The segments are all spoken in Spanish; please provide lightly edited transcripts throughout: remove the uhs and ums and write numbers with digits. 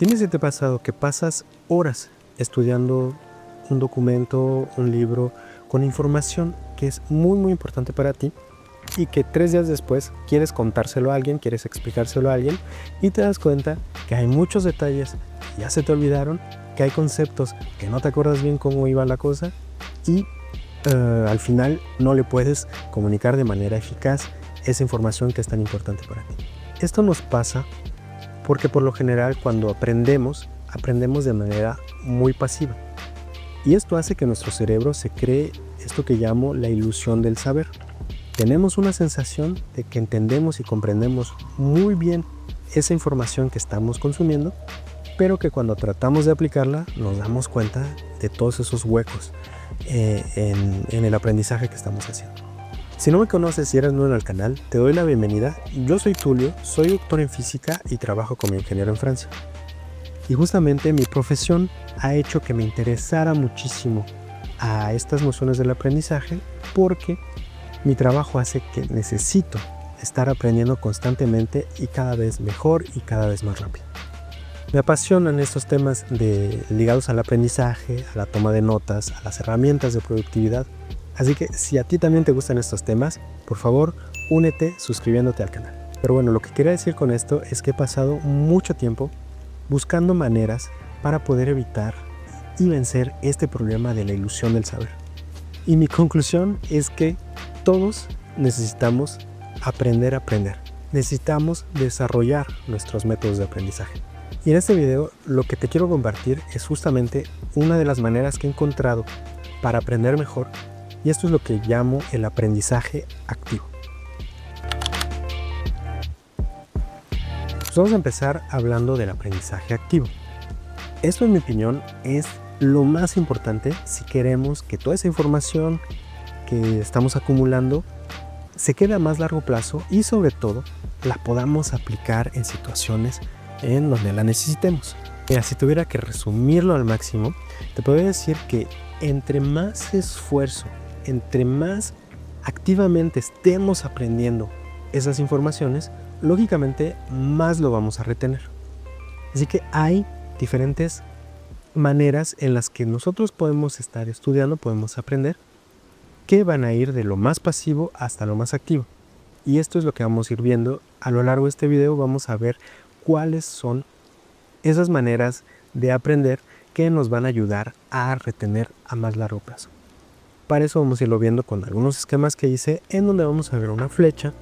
Dime si te ha pasado que pasas horas estudiando un documento, un libro, con información que es muy importante para ti y que 3 días después quieres contárselo a alguien, quieres explicárselo a alguien y te das cuenta que hay muchos detalles que ya se te olvidaron, que hay conceptos que no te acuerdas bien cómo iba la cosa y al final no le puedes comunicar de manera eficaz esa información que es tan importante para ti. Esto nos pasa porque por lo general cuando aprendemos de manera muy pasiva. Y esto hace que nuestro cerebro se cree esto que llamo la ilusión del saber. Tenemos una sensación de que entendemos y comprendemos muy bien esa información que estamos consumiendo, pero que cuando tratamos de aplicarla nos damos cuenta de todos esos huecos en el aprendizaje que estamos haciendo. Si no me conoces y eres nuevo en el canal, te doy la bienvenida. Yo soy Tulio, soy doctor en física y trabajo como ingeniero en Francia. Y justamente mi profesión ha hecho que me interesara muchísimo a estas nociones del aprendizaje porque mi trabajo hace que necesito estar aprendiendo constantemente y cada vez mejor y cada vez más rápido. Me apasionan estos temas ligados al aprendizaje, a la toma de notas, a las herramientas de productividad. Así que si a ti también te gustan estos temas, por favor, únete suscribiéndote al canal. Pero bueno, lo que quería decir con esto es que he pasado mucho tiempo buscando maneras para poder evitar y vencer este problema de la ilusión del saber. Y mi conclusión es que todos necesitamos aprender a aprender. Necesitamos desarrollar nuestros métodos de aprendizaje. Y en este video lo que te quiero compartir es justamente una de las maneras que he encontrado para aprender mejor. Y esto es lo que llamo el aprendizaje activo. Pues vamos a empezar hablando del aprendizaje activo. Esto, en mi opinión, es lo más importante si queremos que toda esa información que estamos acumulando se quede a más largo plazo y sobre todo la podamos aplicar en situaciones en donde la necesitemos. Mira, si tuviera que resumirlo al máximo, te podría decir que entre más esfuerzo, entre más activamente estemos aprendiendo esas informaciones, lógicamente más lo vamos a retener. Así que hay diferentes maneras en las que nosotros podemos estar estudiando, podemos aprender, que van a ir de lo más pasivo hasta lo más activo. Y esto es lo que vamos a ir viendo a lo largo de este video. Vamos a ver cuáles son esas maneras de aprender que nos van a ayudar a retener a más largo plazo. Para eso vamos a irlo viendo con algunos esquemas que hice en donde vamos a ver una flecha.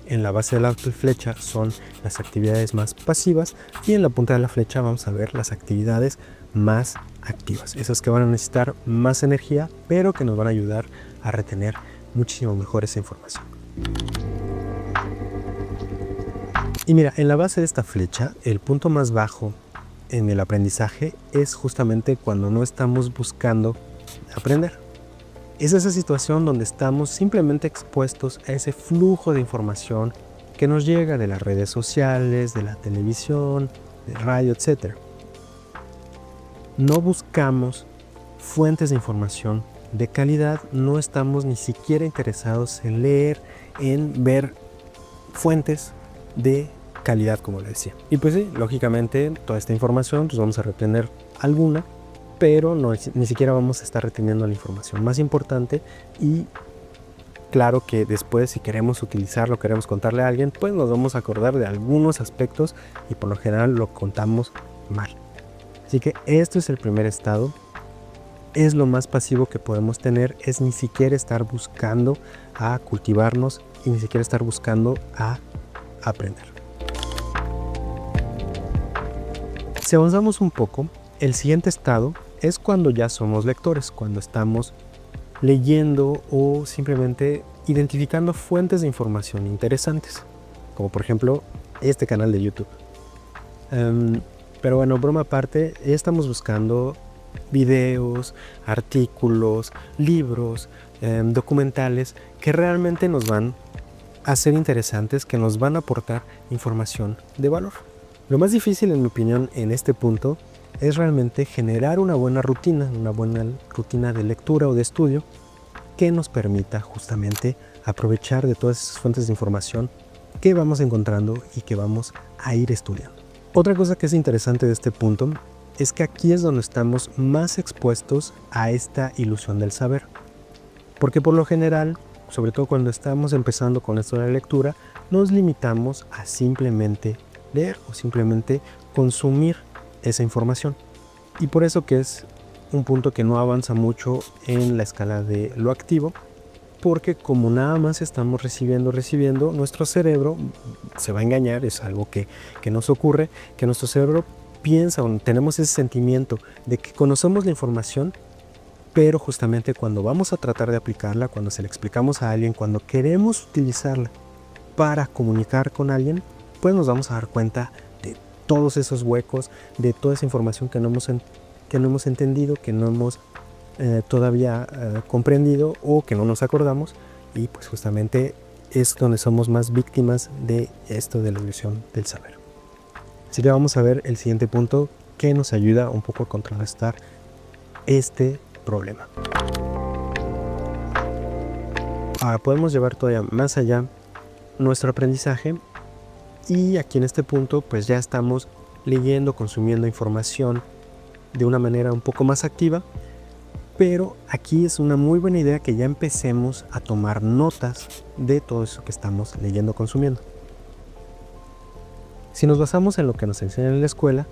En la base de la flecha son las actividades más pasivas y en la punta de la flecha vamos a ver las actividades más activas. Esas que van a necesitar más energía, pero que nos van a ayudar a retener muchísimo mejor esa información. Y mira, en la base de esta flecha, el punto más bajo en el aprendizaje es justamente cuando no estamos buscando aprender. Es esa situación donde estamos simplemente expuestos a ese flujo de información que nos llega de las redes sociales, de la televisión, de radio, etc. No buscamos fuentes de información de calidad, no estamos ni siquiera interesados en leer, en ver fuentes de calidad, como le decía. Y pues sí, lógicamente toda esta información pues vamos a retener alguna, pero ni siquiera vamos a estar reteniendo la información más importante. Y claro que después, si queremos utilizarlo, queremos contarle a alguien, pues nos vamos a acordar de algunos aspectos y por lo general lo contamos mal. Así que esto es el primer estado, es lo más pasivo que podemos tener, es ni siquiera estar buscando a cultivarnos y ni siquiera estar buscando a aprender. Si avanzamos un poco, el siguiente estado es cuando ya somos lectores, cuando estamos leyendo o simplemente identificando fuentes de información interesantes, como por ejemplo este canal de YouTube. Pero bueno, broma aparte, estamos buscando videos, artículos, libros, documentales que realmente nos van a ser interesantes, que nos van a aportar información de valor. Lo más difícil, en mi opinión, en este punto es realmente generar una buena rutina de lectura o de estudio que nos permita justamente aprovechar de todas esas fuentes de información que vamos encontrando y que vamos a ir estudiando. Otra cosa que es interesante de este punto es que aquí es donde estamos más expuestos a esta ilusión del saber. Porque por lo general, sobre todo cuando estamos empezando con esto de la lectura, nos limitamos a simplemente leer o simplemente consumir esa información. Y por eso que es un punto que no avanza mucho en la escala de lo activo, porque como nada más estamos recibiendo, nuestro cerebro se va a engañar, es algo que nos ocurre, que nuestro cerebro piensa o tenemos ese sentimiento de que conocemos la información, pero justamente cuando vamos a tratar de aplicarla, cuando se la explicamos a alguien, cuando queremos utilizarla para comunicar con alguien, pues nos vamos a dar cuenta de todos esos huecos, de toda esa información que no hemos entendido, que no hemos todavía comprendido o que no nos acordamos, y pues justamente es donde somos más víctimas de esto de la ilusión del saber. Así que vamos a ver el siguiente punto que nos ayuda un poco a contrarrestar este problema. Ahora podemos llevar todavía más allá nuestro aprendizaje, y aquí en este punto pues ya estamos leyendo, consumiendo información de una manera un poco más activa, pero aquí es una muy buena idea que ya empecemos a tomar notas de todo eso que estamos leyendo, consumiendo. Si nos basamos en lo que nos enseñan en la escuela,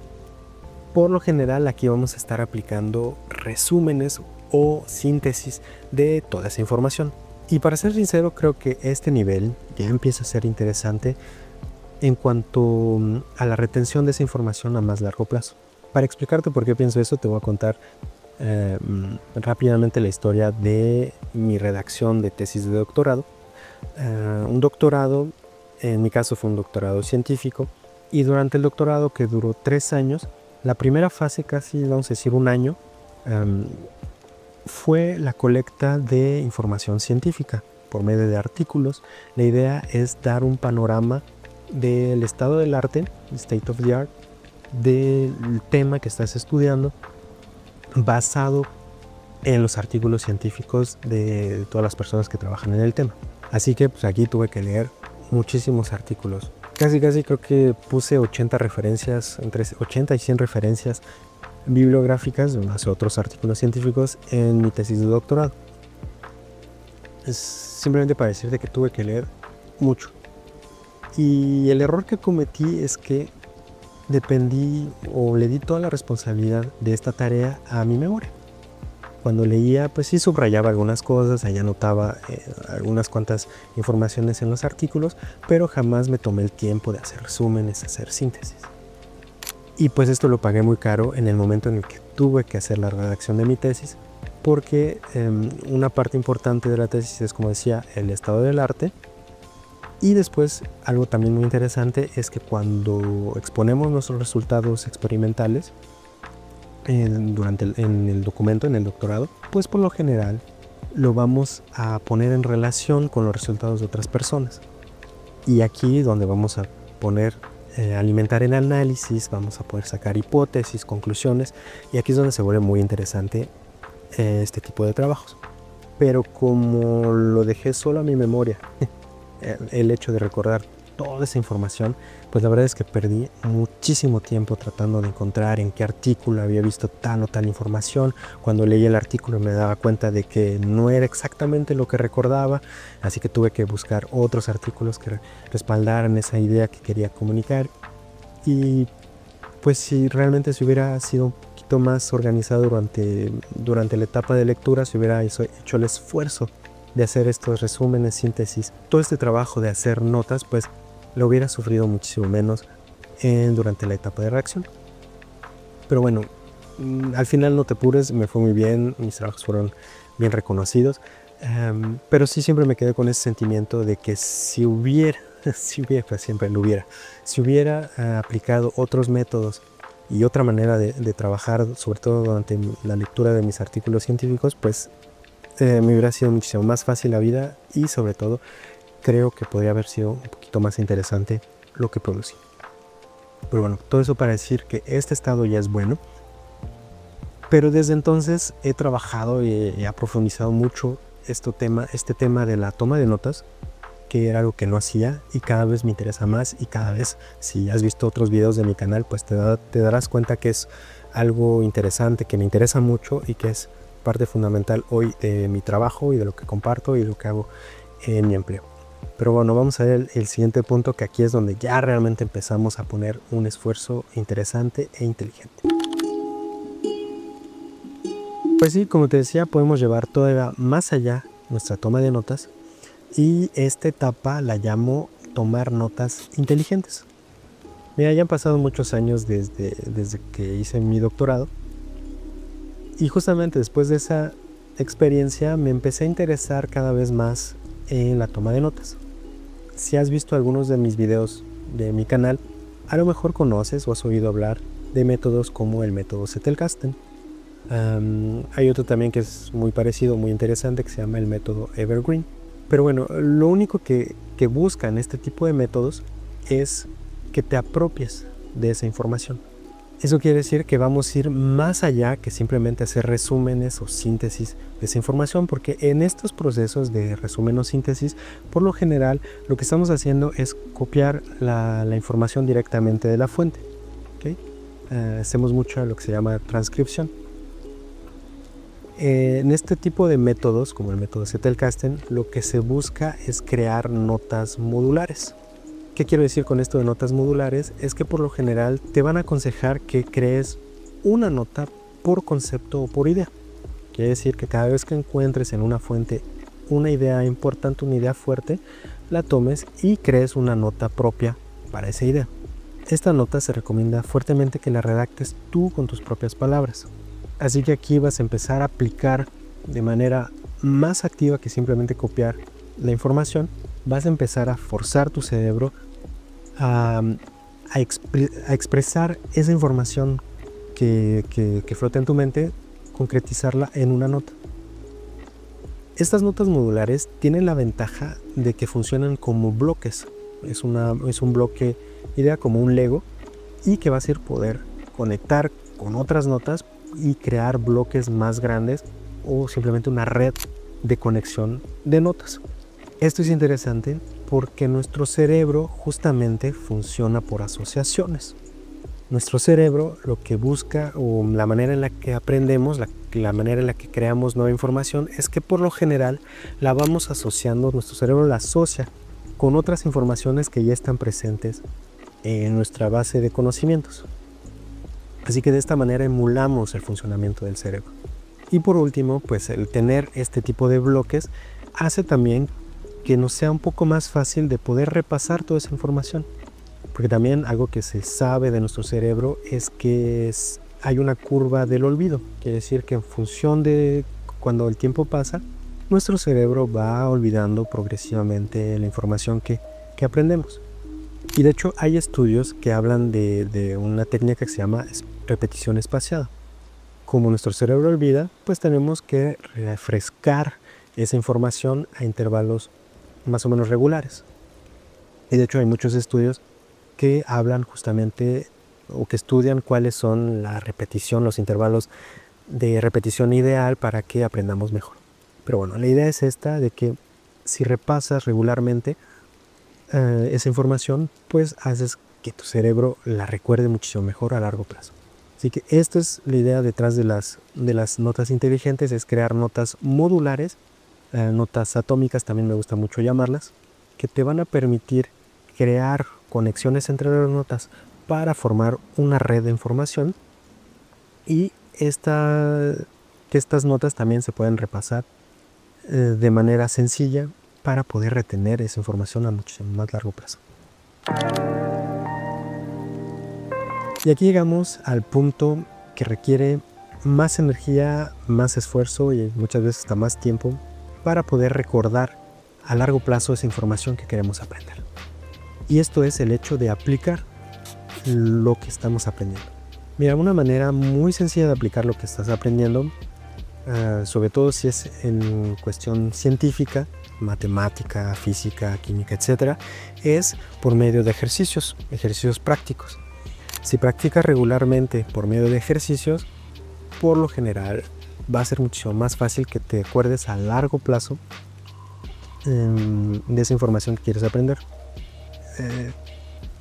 por lo general aquí vamos a estar aplicando resúmenes o síntesis de toda esa información. Y para ser sincero, creo que este nivel ya empieza a ser interesante en cuanto a la retención de esa información a más largo plazo. Para explicarte por qué pienso eso, te voy a contar rápidamente la historia de mi redacción de tesis de doctorado. Un doctorado, en mi caso fue un doctorado científico, y durante el doctorado, que duró 3 años, la primera fase, casi vamos a decir un año, fue la colecta de información científica por medio de artículos. La idea es dar un panorama del estado del arte, state of the art, del tema que estás estudiando, basado en los artículos científicos de todas las personas que trabajan en el tema. Así que pues aquí tuve que leer muchísimos artículos. Casi creo que puse 80 referencias, entre 80 y 100 referencias bibliográficas, más otros artículos científicos en mi tesis de doctorado. Es simplemente para decirte que tuve que leer mucho. Y el error que cometí es que dependí o le di toda la responsabilidad de esta tarea a mi memoria. Cuando leía, pues sí subrayaba algunas cosas, ahí anotaba algunas cuantas informaciones en los artículos, pero jamás me tomé el tiempo de hacer resúmenes, hacer síntesis. Y pues esto lo pagué muy caro en el momento en el que tuve que hacer la redacción de mi tesis, porque una parte importante de la tesis es, como decía, el estado del arte. Y después, algo también muy interesante es que cuando exponemos nuestros resultados experimentales en el documento, en el doctorado, pues por lo general lo vamos a poner en relación con los resultados de otras personas. Y aquí donde vamos a poner, alimentar el análisis, vamos a poder sacar hipótesis, conclusiones, y aquí es donde se vuelve muy interesante este tipo de trabajos. Pero como lo dejé solo a mi memoria, el hecho de recordar toda esa información, pues la verdad es que perdí muchísimo tiempo tratando de encontrar en qué artículo había visto tal o tal información. Cuando leí el artículo me daba cuenta de que no era exactamente lo que recordaba, así que tuve que buscar otros artículos que respaldaran esa idea que quería comunicar. Y pues si realmente se hubiera sido un poquito más organizado durante la etapa de lectura, se hubiera hecho el esfuerzo de hacer estos resúmenes, síntesis, todo este trabajo de hacer notas, pues lo hubiera sufrido muchísimo menos durante la etapa de redacción. Pero bueno, al final no te apures, me fue muy bien, mis trabajos fueron bien reconocidos, pero sí siempre me quedé con ese sentimiento de que si hubiera aplicado otros métodos y otra manera de trabajar, sobre todo durante la lectura de mis artículos científicos, pues me hubiera sido muchísimo más fácil la vida, y sobre todo creo que podría haber sido un poquito más interesante lo que producí. Pero bueno, todo eso para decir que este estado ya es bueno, pero desde entonces he trabajado y he profundizado mucho este tema de la toma de notas, que era algo que no hacía y cada vez me interesa más, y cada vez, si has visto otros videos de mi canal, pues te darás cuenta que es algo interesante, que me interesa mucho y que es parte fundamental hoy de mi trabajo y de lo que comparto y lo que hago en mi empleo. Pero bueno, vamos a ver el siguiente punto, que aquí es donde ya realmente empezamos a poner un esfuerzo interesante e inteligente. Pues sí, como te decía, podemos llevar todavía más allá nuestra toma de notas, y esta etapa la llamo tomar notas inteligentes. Mira, ya han pasado muchos años desde que hice mi doctorado, y justamente después de esa experiencia me empecé a interesar cada vez más en la toma de notas. Si has visto algunos de mis videos de mi canal, a lo mejor conoces o has oído hablar de métodos como el método Zettelkasten. Hay otro también que es muy parecido, muy interesante, que se llama el método Evergreen. Pero bueno, lo único que buscan este tipo de métodos es que te apropies de esa información. Eso quiere decir que vamos a ir más allá que simplemente hacer resúmenes o síntesis de esa información, porque en estos procesos de resumen o síntesis, por lo general, lo que estamos haciendo es copiar la información directamente de la fuente. ¿Okay? Hacemos mucho lo que se llama transcripción. En este tipo de métodos, como el método Zettelkasten, lo que se busca es crear notas modulares. ¿Qué quiero decir con esto de notas modulares? Es que por lo general te van a aconsejar que crees una nota por concepto o por idea. Quiere decir que cada vez que encuentres en una fuente una idea importante, una idea fuerte, la tomes y crees una nota propia para esa idea. Esta nota se recomienda fuertemente que la redactes tú con tus propias palabras. Así que aquí vas a empezar a aplicar de manera más activa que simplemente copiar la información. Vas a empezar a forzar tu cerebro a expresar esa información que flota en tu mente, concretizarla en una nota. Estas notas modulares tienen la ventaja de que funcionan como bloques. Es un bloque idea, como un Lego, y que vas a poder conectar con otras notas y crear bloques más grandes, o simplemente una red de conexión de notas. Esto es interesante porque nuestro cerebro justamente funciona por asociaciones. Nuestro cerebro lo que busca, o la manera en la que aprendemos, la manera en la que creamos nueva información, es que por lo general la vamos asociando, nuestro cerebro la asocia con otras informaciones que ya están presentes en nuestra base de conocimientos. Así que de esta manera emulamos el funcionamiento del cerebro. Y por último, pues el tener este tipo de bloques hace también que nos sea un poco más fácil de poder repasar toda esa información. Porque también algo que se sabe de nuestro cerebro es que hay una curva del olvido. Quiere decir que en función de cuando el tiempo pasa, nuestro cerebro va olvidando progresivamente la información que aprendemos. Y de hecho hay estudios que hablan de una técnica que se llama repetición espaciada. Como nuestro cerebro olvida, pues tenemos que refrescar esa información a intervalos más o menos regulares. Y de hecho hay muchos estudios que hablan justamente, o que estudian cuáles son la repetición, los intervalos de repetición ideal para que aprendamos mejor. Pero bueno, la idea es esta, de que si repasas regularmente esa información, pues haces que tu cerebro la recuerde muchísimo mejor a largo plazo. Así que esta es la idea detrás de las notas inteligentes, es crear notas modulares, notas atómicas también me gusta mucho llamarlas, que te van a permitir crear conexiones entre las notas para formar una red de información, y que estas notas también se pueden repasar de manera sencilla para poder retener esa información a mucho más largo plazo. Y aquí llegamos al punto que requiere más energía, más esfuerzo y muchas veces hasta más tiempo para poder recordar a largo plazo esa información que queremos aprender. Y esto es el hecho de aplicar lo que estamos aprendiendo. Mira, una manera muy sencilla de aplicar lo que estás aprendiendo, sobre todo si es en cuestión científica, matemática, física, química, etc., es por medio de ejercicios prácticos. Si practicas regularmente por medio de ejercicios, por lo general va a ser mucho más fácil que te acuerdes a largo plazo de esa información que quieres aprender.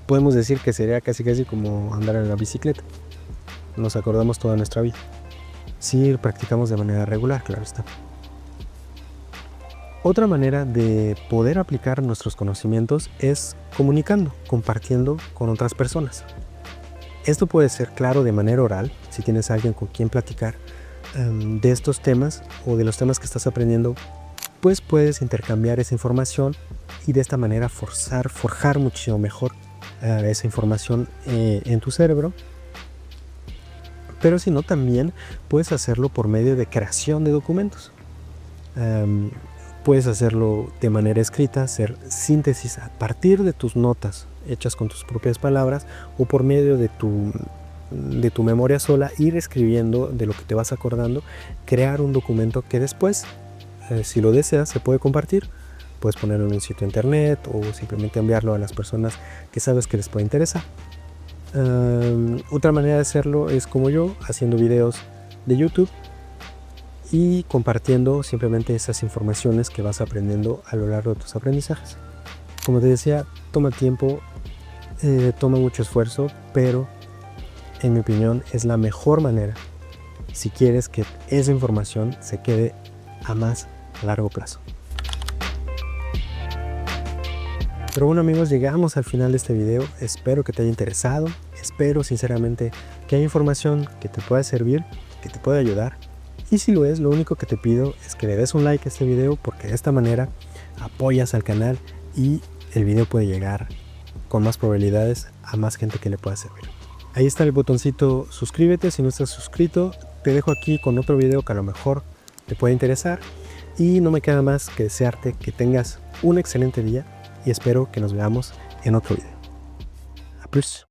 Podemos decir que sería casi como andar en la bicicleta. Nos acordamos toda nuestra vida. Si practicamos de manera regular, claro está. Otra manera de poder aplicar nuestros conocimientos es comunicando, compartiendo con otras personas. Esto puede ser claro de manera oral, si tienes a alguien con quien platicar de estos temas o de los temas que estás aprendiendo, pues puedes intercambiar esa información y de esta manera forjar muchísimo mejor esa información en tu cerebro. Pero si no, también puedes hacerlo por medio de creación de documentos. Puedes hacerlo de manera escrita, hacer síntesis a partir de tus notas hechas con tus propias palabras, o por medio de tu memoria sola, ir escribiendo de lo que te vas acordando, crear un documento que después, si lo deseas, se puede compartir. Puedes ponerlo en un sitio de internet o simplemente enviarlo a las personas que sabes que les puede interesar. Otra manera de hacerlo es como yo, haciendo videos de YouTube y compartiendo simplemente esas informaciones que vas aprendiendo a lo largo de tus aprendizajes. Como te decía, toma tiempo, toma mucho esfuerzo, pero en mi opinión es la mejor manera si quieres que esa información se quede a más largo plazo. Pero bueno, amigos, llegamos al final de este video. Espero que te haya interesado, espero sinceramente que haya información que te pueda servir, que te pueda ayudar. Y si lo es, lo único que te pido es que le des un like a este video, porque de esta manera apoyas al canal y el video puede llegar con más probabilidades a más gente que le pueda servir. Ahí está el botoncito suscríbete si no estás suscrito. Te dejo aquí con otro video que a lo mejor te puede interesar. Y no me queda más que desearte que tengas un excelente día y espero que nos veamos en otro video. A plus.